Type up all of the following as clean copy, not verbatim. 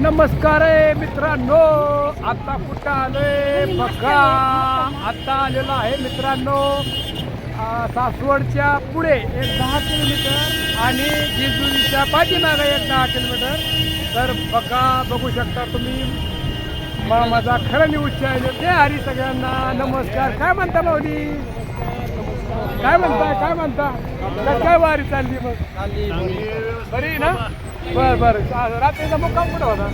नमस्कार आहे मित्रांनो. आता कुठं आलोय बघा. आता आलेलो आहे मित्रांनो सासवडच्या पुढे एक 10 किलोमीटर आणि जेजुरीच्या पाठीमागे एक 10 किलोमीटर. तर बघू शकता तुम्ही. माझा खरं न्यूज चॅनल ते हरी सगळ्यांना नमस्कार. काय म्हणता माऊली? काय म्हणता काय वारी चालली मग? बरी ना? बर रात्रीचा मुक्काम कुठं होता?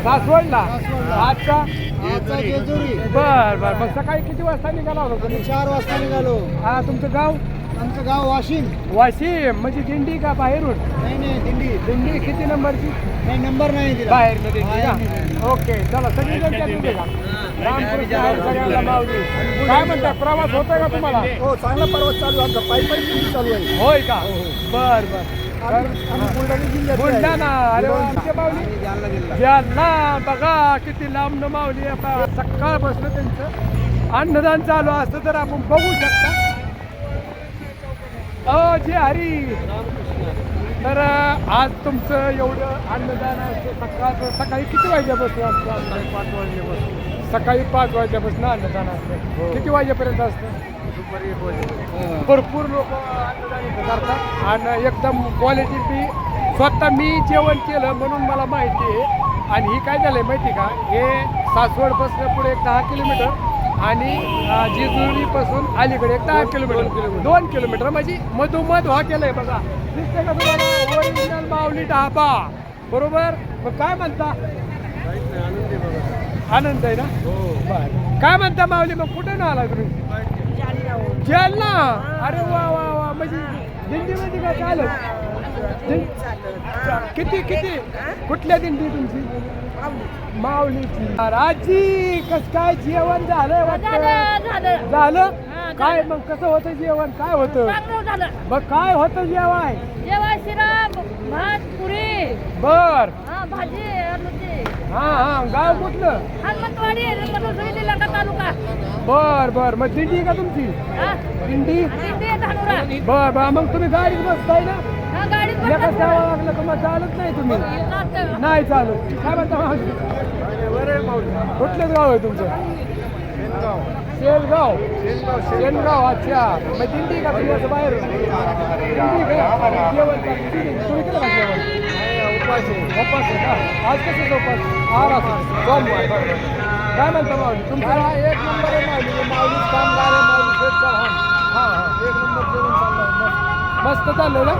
सासवडला. आजचा जेजुरी. बर मग सकाळी किती वाजता निघाला होता तुम्ही? 4 वाजता निघालो. हा, तुमचं गाव? आमचं गाव वाशिम. वाशिम म्हणजे दिंडी का बाहेरून? नाही दिंडी किती नंबरची? नाही, नंबर नाही दिला. बाहेर मध्ये का? ओके, चला सगळीजण त्या तुम्ही का? रामकृष्ण हरी सगळ्यांना माऊली. काय म्हणता, प्रवास होतोय का तुम्हाला? हो, चांगला प्रवास चालू आहे. आमचा पायी चालू आहे. होय का? बर बुलढाणा. अरे वा, आमचे माऊली जालना. बघा किती लांब माऊली. आता सकाळ बसलं त्यांचं अन्नदान चालू असतं तर आपण बघू शकता. जे हरी. तर आज तुमचं एवढं अन्नदान असतं सकाळी किती वाजल्यापासून असतं? 5 वाजल्यापासून. सकाळी 5 वाजल्यापासून अन्नदान असतं. किती वाजेपर्यंत असतं? दुपारी 1 वाजेपर्यंत. भरपूर लोक अन्नदान करतात आणि एकदम क्वालिटी. स्वतः मी जेवण केलं म्हणून मला माहिती आहे. आणि ही काय झालंय माहिती का, हे सासवडपासून पुढे एक 10 किलोमीटर आणि जेजुरीपासून अलीकडे एक 10 किलोमीटर. 2 किलोमीटर म्हणजे मधोमध हॉटेल आहे बघा. दिसते का तुम्हाला? ओरिजिनल माऊली ढाबा. बरोबर. मग काय म्हणता? आनंद आहे ना? बरं. काय म्हणता माऊली? मग कुठे ना आला तुम्ही? जालना. अरे वा म्हणजे दिंडीमध्ये काय चालत? किती कुठल्या दिंडी तुमची? माऊलीची. आजी कस काय जेवण झालं वाटतं? झालं. काय मग कसं होतं जेवण? काय होतं मग? काय होतं जेवण? शिरा, भात, पुरी, बर. भाजी, हा गाव कुठलं? हनुमंतवाडी, तालुका. बर मग दिंडी का तुमची? दिंडी. बर मग तुम्ही गाडीत बसताय ना? एकच जावं लागलं तर मग चालत नाही तुम्ही? नाही चालत. काय म्हणता? कुठलंच गाव आहे तुमचं? शेनगाव. अच्छा. मग दिंडी का तुम्ही असं बाहेर? दिंडी का? जेवण तुम्ही केलं का जेवण? उपास आहे का? आज कसं उपास? सोमवार. काय म्हणता माऊली? तुमचा एक नंबर आहे माऊली. माऊलीच कामगार आहे. माऊली शेठ चव्हाण. हा एक नंबर जेवण चाललंय. मस्त चाललंय ना?